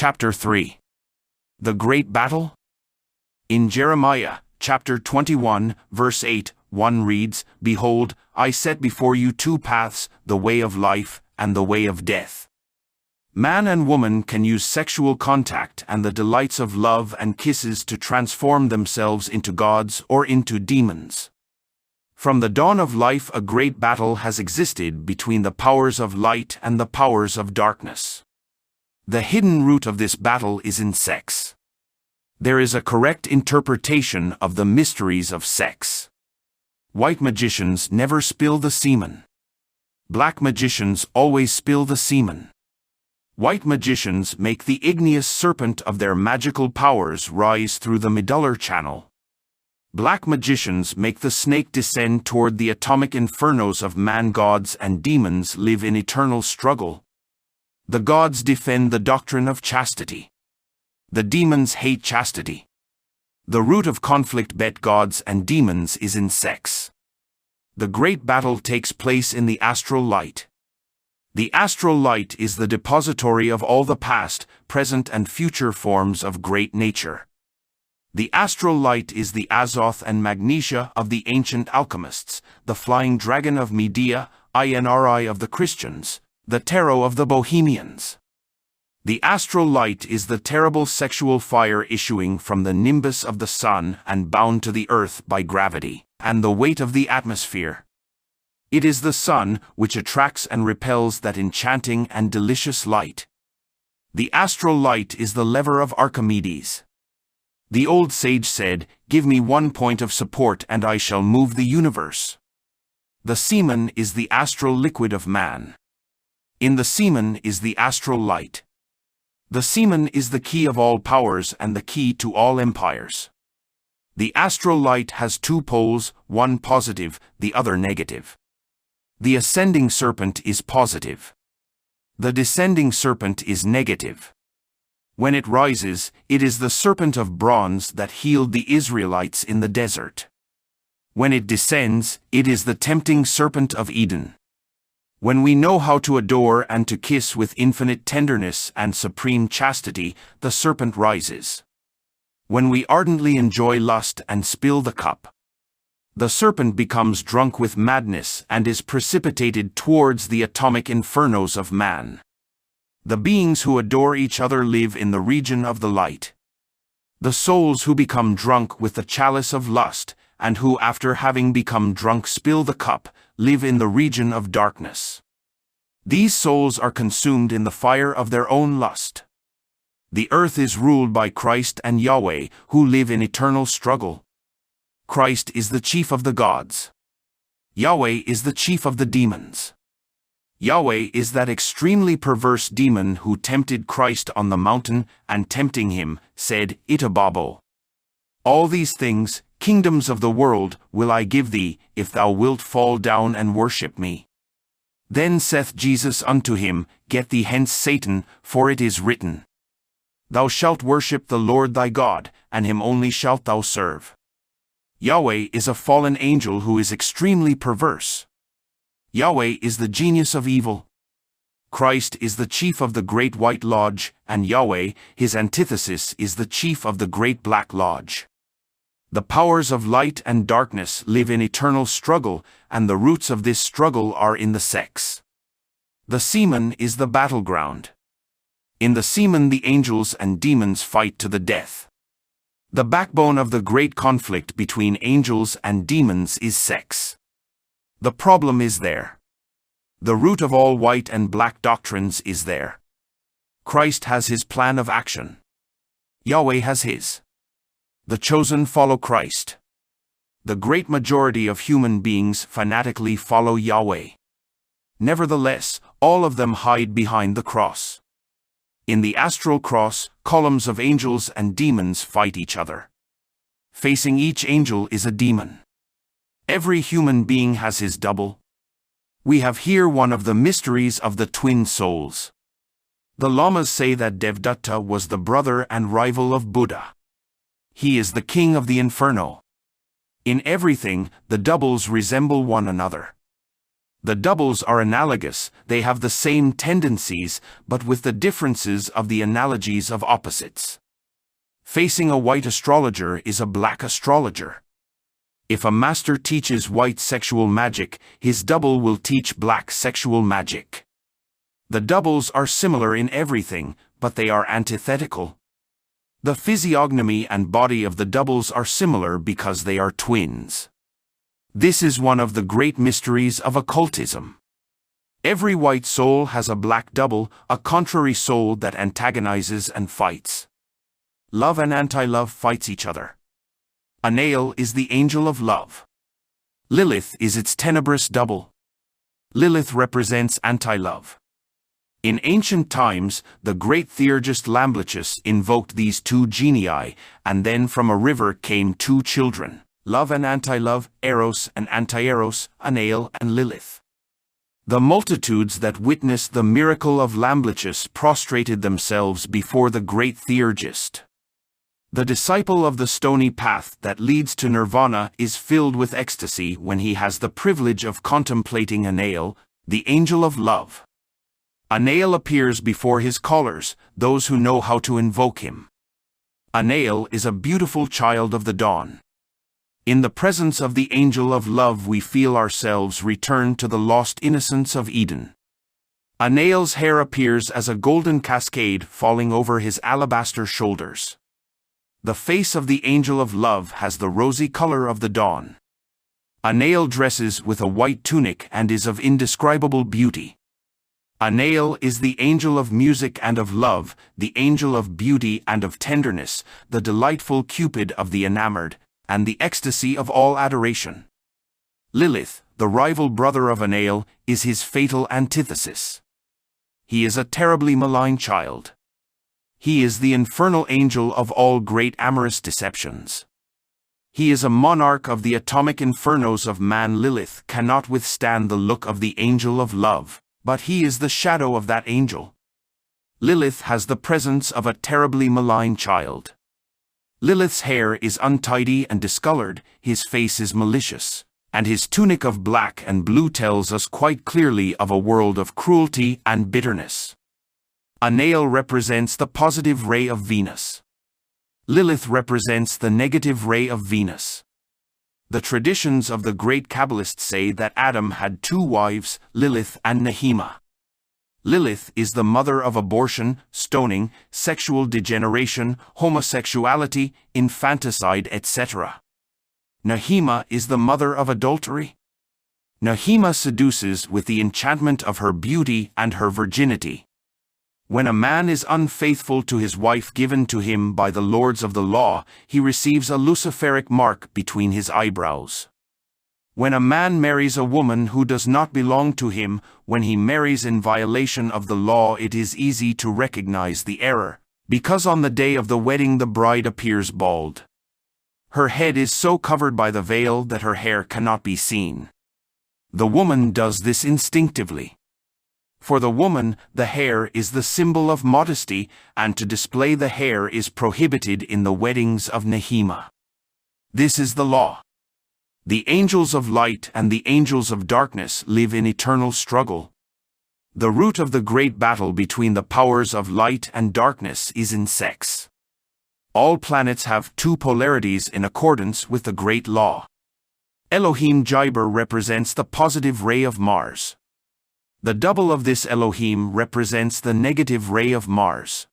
Chapter 3. The Great Battle? In Jeremiah, chapter 21, verse 8, 1 reads, "Behold, I set before you two paths, the way of life and the way of death." Man and woman can use sexual contact and the delights of love and kisses to transform themselves into gods or into demons. From the dawn of life, a great battle has existed between the powers of light and the powers of darkness. The hidden root of this battle is in sex. There is a correct interpretation of the mysteries of sex. White magicians never spill the semen. Black magicians always spill the semen. White magicians make the igneous serpent of their magical powers rise through the medullary channel. Black magicians make the snake descend toward the atomic infernos of man. Gods and demons live in eternal struggle. The gods defend the doctrine of chastity. The demons hate chastity. The root of conflict between gods and demons is in sex. The great battle takes place in the astral light. The astral light is the depository of all the past, present and future forms of great nature. The astral light is the azoth and magnesia of the ancient alchemists, the flying dragon of Medea, INRI of the Christians, the tarot of the Bohemians. The astral light is the terrible sexual fire issuing from the nimbus of the sun and bound to the earth by gravity and the weight of the atmosphere. It is the sun which attracts and repels that enchanting and delicious light. The astral light is the lever of Archimedes. The old sage said, "Give me one point of support and I shall move the universe." The semen is the astral liquid of man. In the semen is the astral light. The semen is the key of all powers and the key to all empires. The astral light has two poles, one positive, the other negative. The ascending serpent is positive. The descending serpent is negative. When it rises, it is the serpent of bronze that healed the Israelites in the desert. When it descends, it is the tempting serpent of Eden. When we know how to adore and to kiss with infinite tenderness and supreme chastity, the serpent rises. When we ardently enjoy lust and spill the cup, the serpent becomes drunk with madness and is precipitated towards the atomic infernos of man. The beings who adore each other live in the region of the light. The souls who become drunk with the chalice of lust, and who after having become drunk spill the cup, live in the region of darkness. These souls are consumed in the fire of their own lust. The earth is ruled by Christ and Yahweh, who live in eternal struggle. Christ is the chief of the gods. Yahweh is the chief of the demons. Yahweh is that extremely perverse demon who tempted Christ on the mountain and tempting him, said, "Itababo. All these things, kingdoms of the world, will I give thee, if thou wilt fall down and worship me." Then saith Jesus unto him, "Get thee hence, Satan, for it is written, Thou shalt worship the Lord thy God, and him only shalt thou serve." Yahweh is a fallen angel who is extremely perverse. Yahweh is the genius of evil. Christ is the chief of the great white lodge, and Yahweh, his antithesis, is the chief of the great black lodge. The powers of light and darkness live in eternal struggle, and the roots of this struggle are in the sex. The semen is the battleground. In the semen the angels and demons fight to the death. The backbone of the great conflict between angels and demons is sex. The problem is there. The root of all white and black doctrines is there. Christ has his plan of action. Yahweh has his. The chosen follow Christ. The great majority of human beings fanatically follow Yahweh. Nevertheless, all of them hide behind the cross. In the astral cross, columns of angels and demons fight each other. Facing each angel is a demon. Every human being has his double. We have here one of the mysteries of the twin souls. The Lamas say that Devdatta was the brother and rival of Buddha. He is the king of the inferno. In everything, the doubles resemble one another. The doubles are analogous, they have the same tendencies, but with the differences of the analogies of opposites. Facing a white astrologer is a black astrologer. If a master teaches white sexual magic, his double will teach black sexual magic. The doubles are similar in everything, but they are antithetical. The physiognomy and body of the doubles are similar because they are twins. This is one of the great mysteries of occultism. Every white soul has a black double, a contrary soul that antagonizes and fights. Love and anti-love fights each other. Samael is the angel of love. Lilith is its tenebrous double. Lilith represents anti-love. In ancient times, the great theurgist Lamblichus invoked these two genii, and then from a river came two children, love and anti-love, Eros and anti-Eros, Samael and Lilith. The multitudes that witnessed the miracle of Lamblichus prostrated themselves before the great theurgist. The disciple of the stony path that leads to nirvana is filled with ecstasy when he has the privilege of contemplating Samael, the angel of love. Samael appears before his callers, those who know how to invoke him. Samael is a beautiful child of the dawn. In the presence of the angel of love we feel ourselves return to the lost innocence of Eden. Samael's hair appears as a golden cascade falling over his alabaster shoulders. The face of the angel of love has the rosy color of the dawn. Samael dresses with a white tunic and is of indescribable beauty. Samael is the angel of music and of love, the angel of beauty and of tenderness, the delightful Cupid of the enamored, and the ecstasy of all adoration. Lilith, the rival brother of Samael, is his fatal antithesis. He is a terribly malign child. He is the infernal angel of all great amorous deceptions. He is a monarch of the atomic infernos of man. Lilith cannot withstand the look of the angel of love, but he is the shadow of that angel. Lilith has the presence of a terribly malign child. Lilith's hair is untidy and discolored, his face is malicious, and his tunic of black and blue tells us quite clearly of a world of cruelty and bitterness. Samael represents the positive ray of Venus. Lilith represents the negative ray of Venus. The traditions of the great Kabbalists say that Adam had two wives, Lilith and Nehema. Lilith is the mother of abortion, stoning, sexual degeneration, homosexuality, infanticide, etc. Nehema is the mother of adultery. Nehema seduces with the enchantment of her beauty and her virginity. When a man is unfaithful to his wife given to him by the lords of the law, he receives a luciferic mark between his eyebrows. When a man marries a woman who does not belong to him, when he marries in violation of the law, it is easy to recognize the error, because on the day of the wedding the bride appears bald. Her head is so covered by the veil that her hair cannot be seen. The woman does this instinctively. For the woman, the hair is the symbol of modesty, and to display the hair is prohibited in the weddings of Nehema. This is the law. The angels of light and the angels of darkness live in eternal struggle. The root of the great battle between the powers of light and darkness is in sex. All planets have two polarities in accordance with the great law. Elohim Jiber represents the positive ray of Mars. The double of this Elohim represents the negative ray of Mars.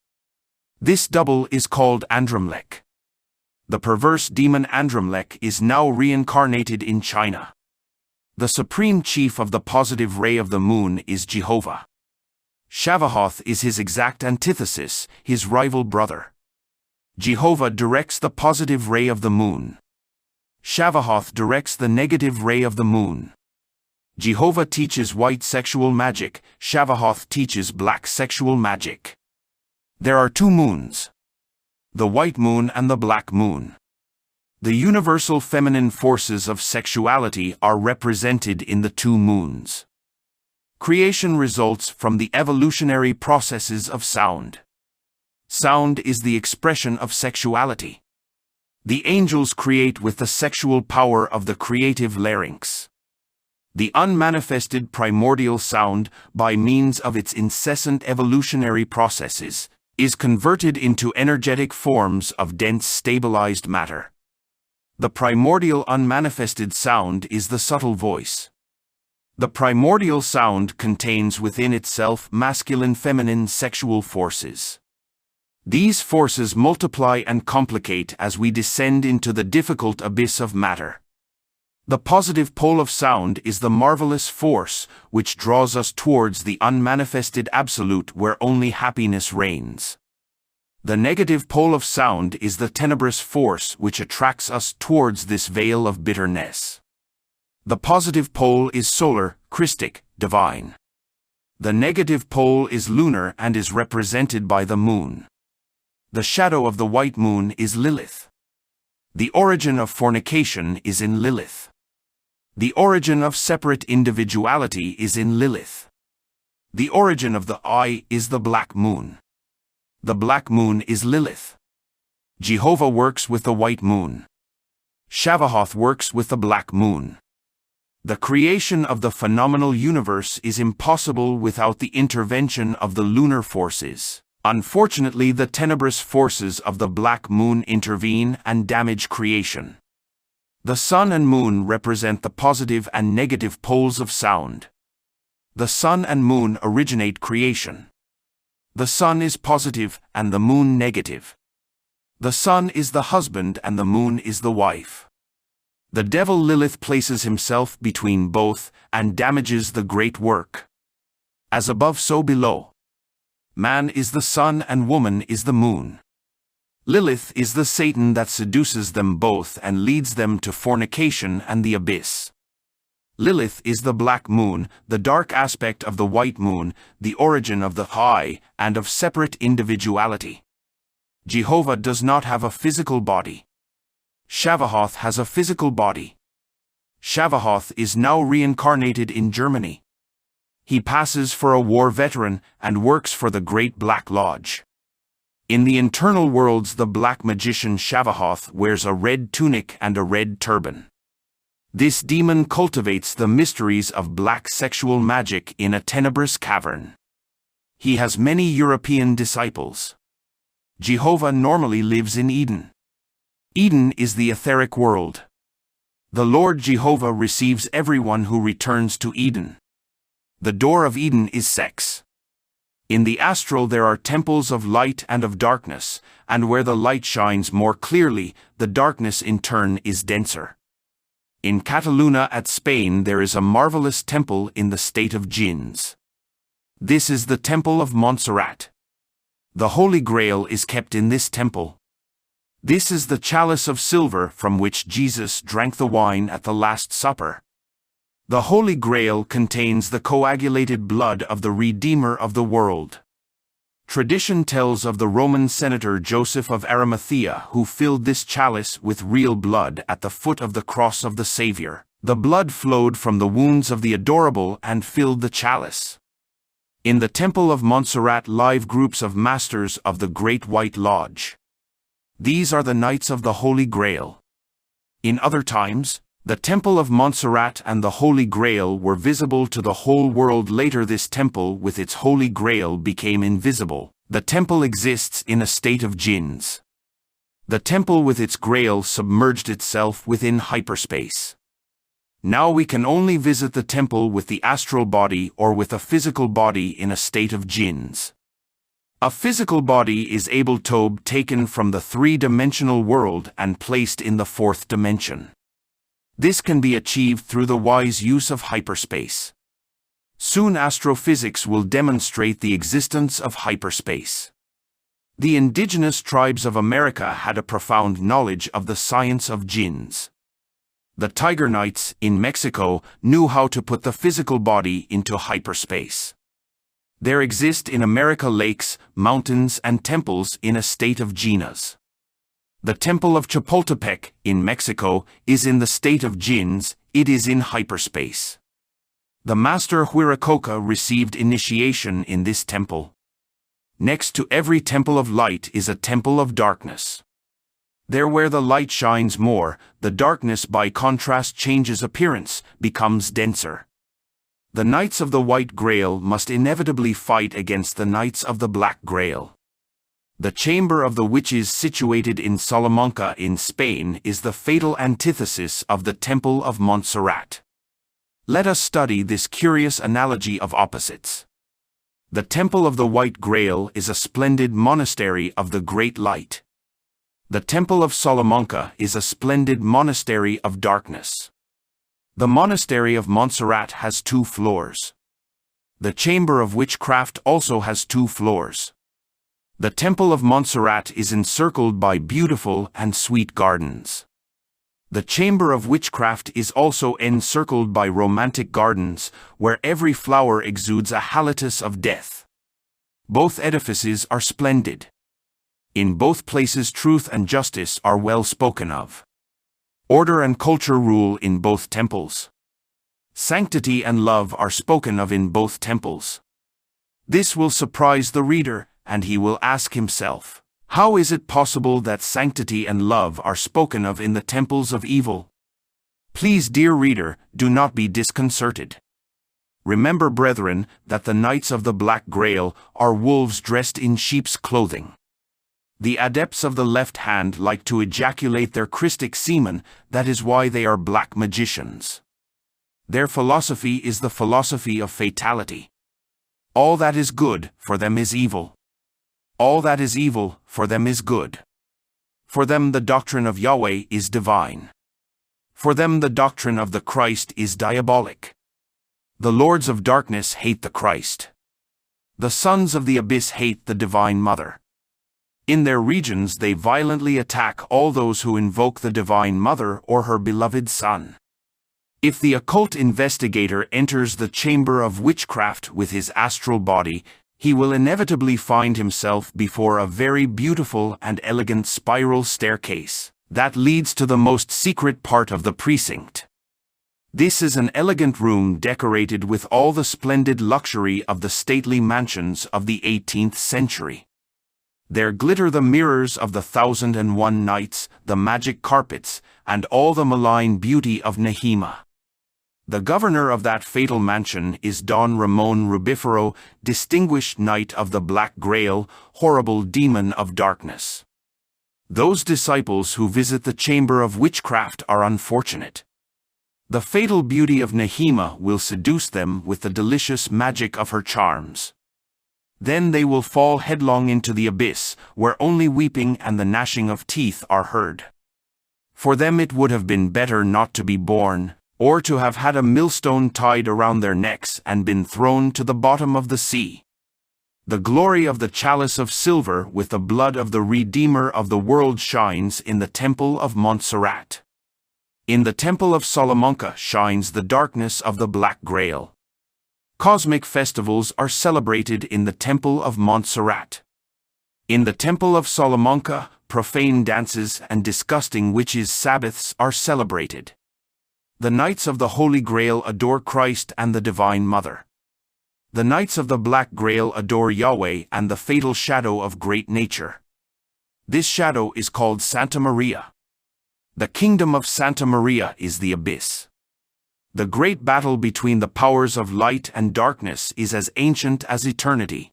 This double is called Andromlech. The perverse demon Andromlech is now reincarnated in China. The supreme chief of the positive ray of the moon is Jehovah. Shavahoth is his exact antithesis, his rival brother. Jehovah directs the positive ray of the moon. Shavahoth directs the negative ray of the moon. Jehovah teaches white sexual magic, Shavahoth teaches black sexual magic. There are two moons. The white moon and the black moon. The universal feminine forces of sexuality are represented in the two moons. Creation results from the evolutionary processes of sound. Sound is the expression of sexuality. The angels create with the sexual power of the creative larynx. The unmanifested primordial sound, by means of its incessant evolutionary processes, is converted into energetic forms of dense stabilized matter. The primordial unmanifested sound is the subtle voice. The primordial sound contains within itself masculine-feminine sexual forces. These forces multiply and complicate as we descend into the difficult abyss of matter. The positive pole of sound is the marvelous force which draws us towards the unmanifested absolute where only happiness reigns. The negative pole of sound is the tenebrous force which attracts us towards this veil of bitterness. The positive pole is solar, cryptic, divine. The negative pole is lunar and is represented by the moon. The shadow of the white moon is Lilith. The origin of fornication is in Lilith. The origin of separate individuality is in Lilith. The origin of the I is the black moon. The black moon is Lilith. Jehovah works with the white moon. Shavahoth works with the black moon. The creation of the phenomenal universe is impossible without the intervention of the lunar forces. Unfortunately, the tenebrous forces of the black moon intervene and damage creation. The sun and moon represent the positive and negative poles of sound. The sun and moon originate creation. The sun is positive and the moon negative. The sun is the husband and the moon is the wife. The devil Lilith places himself between both and damages the great work. As above, so below. Man is the sun and woman is the moon. Lilith is the Satan that seduces them both and leads them to fornication and the abyss. Lilith is the black moon, the dark aspect of the white moon, the origin of the I and of separate individuality. Jehovah does not have a physical body. Shavahoth has a physical body. Shavahoth is now reincarnated in Germany. He passes for a war veteran and works for the Great Black Lodge. In the internal worlds, the black magician Shavahoth wears a red tunic and a red turban. This demon cultivates the mysteries of black sexual magic in a tenebrous cavern. He has many European disciples. Jehovah normally lives in Eden. Eden is the etheric world. The Lord Jehovah receives everyone who returns to Eden. The door of Eden is sex. In the astral there are temples of light and of darkness, and where the light shines more clearly, the darkness in turn is denser. In Catalunya at Spain there is a marvelous temple in the state of jinns. This is the temple of Montserrat. The Holy Grail is kept in this temple. This is the chalice of silver from which Jesus drank the wine at the Last Supper. The Holy Grail contains the coagulated blood of the Redeemer of the world. Tradition tells of the Roman senator Joseph of Arimathea who filled this chalice with real blood at the foot of the cross of the Savior. The blood flowed from the wounds of the adorable and filled the chalice. In the Temple of Montserrat live groups of masters of the Great White Lodge. These are the Knights of the Holy Grail. In other times, the Temple of Montserrat and the Holy Grail were visible to the whole world. Later this temple with its Holy Grail became invisible. The temple exists in a state of jinns. The temple with its Grail submerged itself within hyperspace. Now we can only visit the temple with the astral body or with a physical body in a state of jinns. A physical body is able to be taken from the three-dimensional world and placed in the fourth dimension. This can be achieved through the wise use of hyperspace. Soon astrophysics will demonstrate the existence of hyperspace. The indigenous tribes of America had a profound knowledge of the science of jinns. The Tiger Knights in Mexico knew how to put the physical body into hyperspace. There exist in America lakes, mountains and temples in a state of jhnas. The Temple of Chapultepec, in Mexico, is in the state of jinns. It is in hyperspace. The Master Huiracocha received initiation in this temple. Next to every temple of light is a temple of darkness. There where the light shines more, the darkness by contrast changes appearance, becomes denser. The Knights of the White Grail must inevitably fight against the Knights of the Black Grail. The Chamber of the Witches situated in Salamanca in Spain is the fatal antithesis of the Temple of Montserrat. Let us study this curious analogy of opposites. The Temple of the White Grail is a splendid monastery of the Great Light. The Temple of Salamanca is a splendid monastery of darkness. The Monastery of Montserrat has 2 floors. The Chamber of Witchcraft also has 2 floors. The Temple of Montserrat is encircled by beautiful and sweet gardens. The Chamber of Witchcraft is also encircled by romantic gardens, where every flower exudes a halitus of death. Both edifices are splendid. In both places truth and justice are well spoken of. Order and culture rule in both temples. Sanctity and love are spoken of in both temples. This will surprise the reader, and he will ask himself, how is it possible that sanctity and love are spoken of in the temples of evil? Please, dear reader, do not be disconcerted. Remember, brethren, that the Knights of the Black Grail are wolves dressed in sheep's clothing. The adepts of the left hand like to ejaculate their cryptic semen, that is why they are black magicians. Their philosophy is the philosophy of fatality. All that is good, for them is evil. All that is evil, for them is good. For them the doctrine of Yahweh is divine. For them the doctrine of the Christ is diabolic. The lords of darkness hate the Christ. The sons of the abyss hate the Divine Mother. In their regions they violently attack all those who invoke the Divine Mother or her beloved Son. If the occult investigator enters the chamber of witchcraft with his astral body, he will inevitably find himself before a very beautiful and elegant spiral staircase that leads to the most secret part of the precinct. This is an elegant room decorated with all the splendid luxury of the stately mansions of the 18th century. There glitter the mirrors of the 1001 Nights, the magic carpets, and all the malign beauty of Nehema. The governor of that fatal mansion is Don Ramon Rubifero, distinguished Knight of the Black Grail, horrible demon of darkness. Those disciples who visit the chamber of witchcraft are unfortunate. The fatal beauty of Nehema will seduce them with the delicious magic of her charms. Then they will fall headlong into the abyss, where only weeping and the gnashing of teeth are heard. For them it would have been better not to be born, or to have had a millstone tied around their necks and been thrown to the bottom of the sea. The glory of the chalice of silver with the blood of the Redeemer of the world shines in the Temple of Montserrat. In the Temple of Salamanca shines the darkness of the Black Grail. Cosmic festivals are celebrated in the Temple of Montserrat. In the Temple of Salamanca, profane dances and disgusting witches' sabbaths are celebrated. The Knights of the Holy Grail adore Christ and the Divine Mother. The Knights of the Black Grail adore Yahweh and the fatal shadow of great nature. This shadow is called Santa Maria. The kingdom of Santa Maria is the abyss. The great battle between the powers of light and darkness is as ancient as eternity.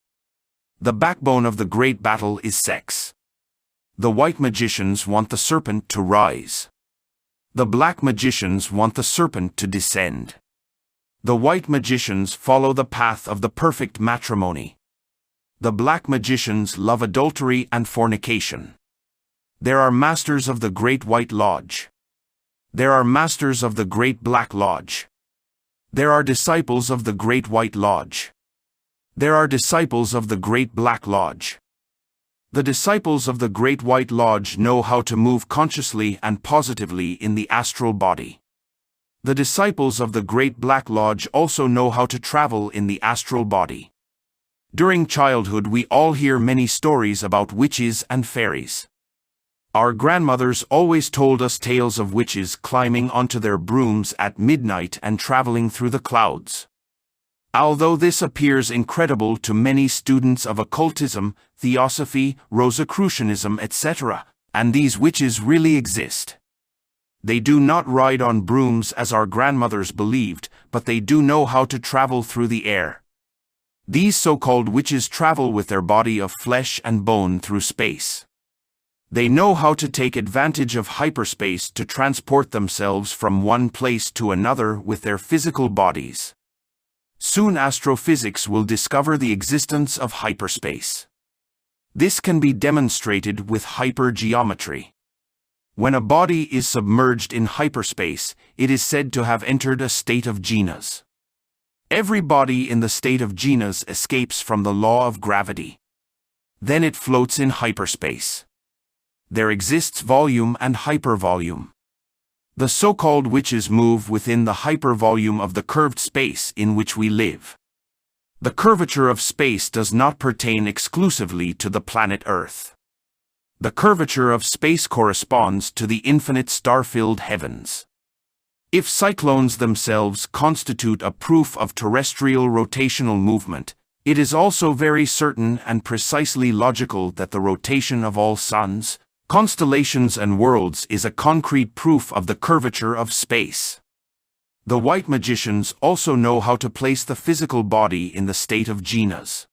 The backbone of the great battle is sex. The white magicians want the serpent to rise. The black magicians want the serpent to descend. The white magicians follow the path of the perfect matrimony. The black magicians love adultery and fornication. There are masters of the Great White Lodge. There are masters of the Great Black Lodge. There are disciples of the Great White Lodge. There are disciples of the Great Black Lodge. The disciples of the Great White Lodge know how to move consciously and positively in the astral body. The disciples of the Great Black Lodge also know how to travel in the astral body. During childhood we all hear many stories about witches and fairies. Our grandmothers always told us tales of witches climbing onto their brooms at midnight and traveling through the clouds. Although this appears incredible to many students of occultism, theosophy, Rosicrucianism, etc., And these witches really exist. They do not ride on brooms as our grandmothers believed, but they do know how to travel through the air. These so-called witches travel with their body of flesh and bone through space. They know how to take advantage of hyperspace to transport themselves from one place to another with their physical bodies. Soon astrophysics will discover the existence of hyperspace. This can be demonstrated with hypergeometry. When a body is submerged in hyperspace, it is said to have entered a state of jhanas. Every body in the state of jhanas escapes from the law of gravity. Then it floats in hyperspace. There exists volume and hypervolume. The so-called witches move within the hypervolume of the curved space in which we live. The curvature of space does not pertain exclusively to the planet Earth. The curvature of space corresponds to the infinite star-filled heavens. If cyclones themselves constitute a proof of terrestrial rotational movement, it is also very certain and precisely logical that the rotation of all suns, constellations and worlds is a concrete proof of the curvature of space. The white magicians also know how to place the physical body in the state of jhanas.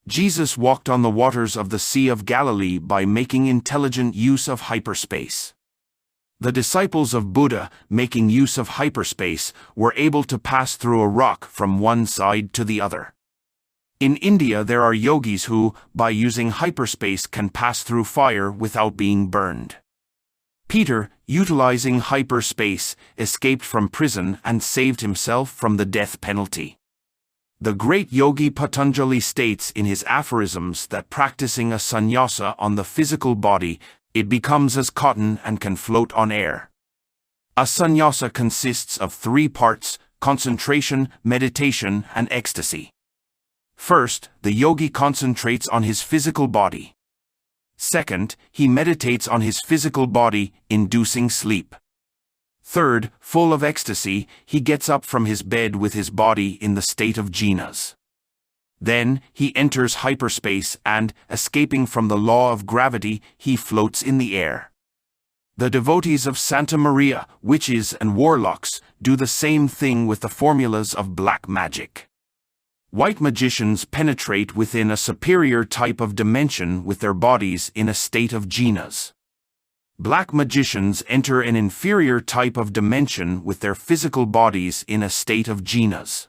Jesus walked on the waters of the Sea of Galilee by making intelligent use of hyperspace. The disciples of Buddha, making use of hyperspace, were able to pass through a rock from one side to the other. In India there are yogis who, by using hyperspace, can pass through fire without being burned. Peter, utilizing hyperspace, escaped from prison and saved himself from the death penalty. The great yogi Patanjali states in his aphorisms that practicing a sannyasa on the physical body, it becomes as cotton and can float on air. A sannyasa consists of 3 parts: concentration, meditation, and ecstasy. First, the yogi concentrates on his physical body. Second, he meditates on his physical body, inducing sleep. Third, full of ecstasy, he gets up from his bed with his body in the state of jhanas. Then, he enters hyperspace and, escaping from the law of gravity, he floats in the air. The devotees of Santa Maria, witches and warlocks, do the same thing with the formulas of black magic. White magicians penetrate within a superior type of dimension with their bodies in a state of jhanas. Black magicians enter an inferior type of dimension with their physical bodies in a state of jhanas.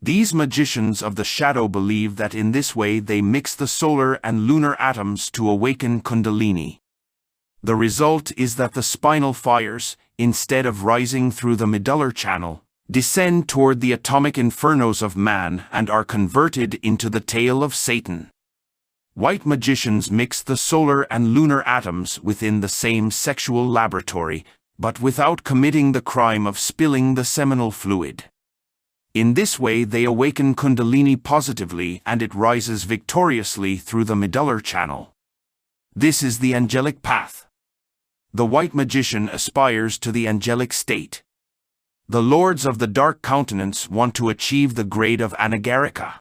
These magicians of the shadow believe that in this way they mix the solar and lunar atoms to awaken Kundalini. The result is that the spinal fires, instead of rising through the medullary channel, descend toward the atomic infernos of man and are converted into the tail of Satan. White magicians mix the solar and lunar atoms within the same sexual laboratory, but without committing the crime of spilling the seminal fluid. In this way they awaken Kundalini positively and it rises victoriously through the medullary channel. This is the angelic path. The white magician aspires to the angelic state. The lords of the dark countenance want to achieve the grade of anagarika.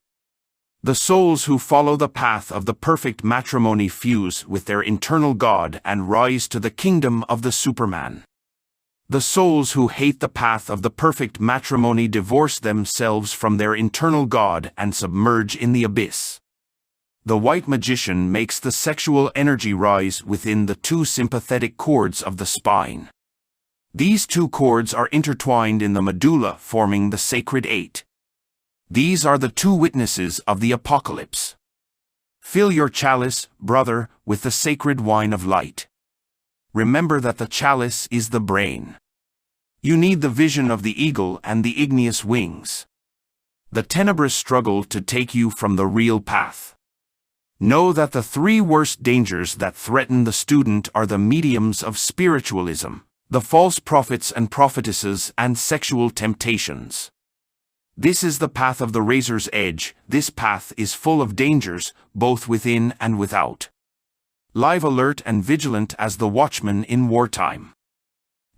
The souls who follow the path of the perfect matrimony fuse with their internal God and rise to the kingdom of the Superman. The souls who hate the path of the perfect matrimony divorce themselves from their internal God and submerge in the abyss. The white magician makes the sexual energy rise within the 2 sympathetic cords of the spine. These 2 cords are intertwined in the medulla, forming the sacred 8. These are the 2 witnesses of the apocalypse. Fill your chalice, brother, with the sacred wine of light. Remember that the chalice is the brain. You need the vision of the eagle and the igneous wings. The tenebrous struggle to take you from the real path. Know that the 3 worst dangers that threaten the student are the mediums of spiritualism, the false prophets and prophetesses, and sexual temptations. This is the path of the razor's edge. This path is full of dangers, both within and without. Live alert and vigilant as the watchman in wartime.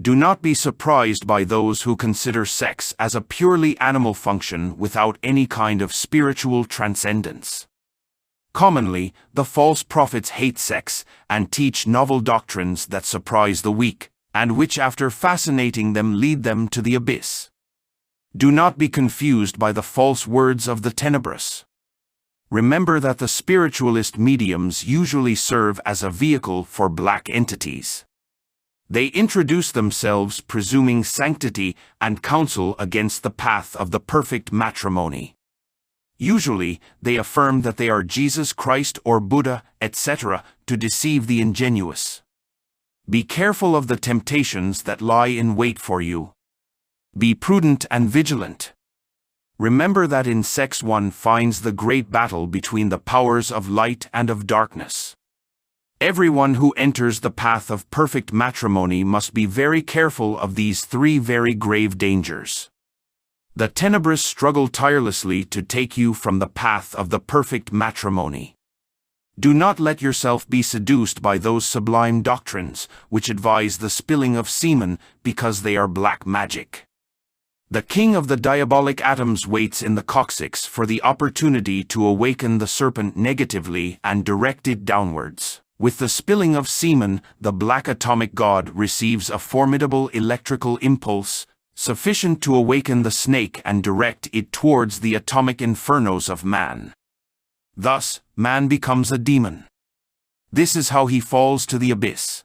Do not be surprised by those who consider sex as a purely animal function without any kind of spiritual transcendence. Commonly, the false prophets hate sex and teach novel doctrines that surprise the weak, and which after fascinating them lead them to the abyss. Do not be confused by the false words of the tenebrous. Remember that the spiritualist mediums usually serve as a vehicle for black entities. They introduce themselves presuming sanctity and counsel against the path of the perfect matrimony. Usually, they affirm that they are Jesus Christ or Buddha, etc., to deceive the ingenuous. Be careful of the temptations that lie in wait for you. Be prudent and vigilant. Remember that in sex one finds the great battle between the powers of light and of darkness. Everyone who enters the path of perfect matrimony must be very careful of these three very grave dangers. The tenebrous struggle tirelessly to take you from the path of the perfect matrimony. Do not let yourself be seduced by those sublime doctrines which advise the spilling of semen because they are black magic. The king of the diabolic atoms waits in the coccyx for the opportunity to awaken the serpent negatively and direct it downwards. With the spilling of semen, the black atomic god receives a formidable electrical impulse, sufficient to awaken the snake and direct it towards the atomic infernos of man. Thus, man becomes a demon. This is how he falls to the abyss.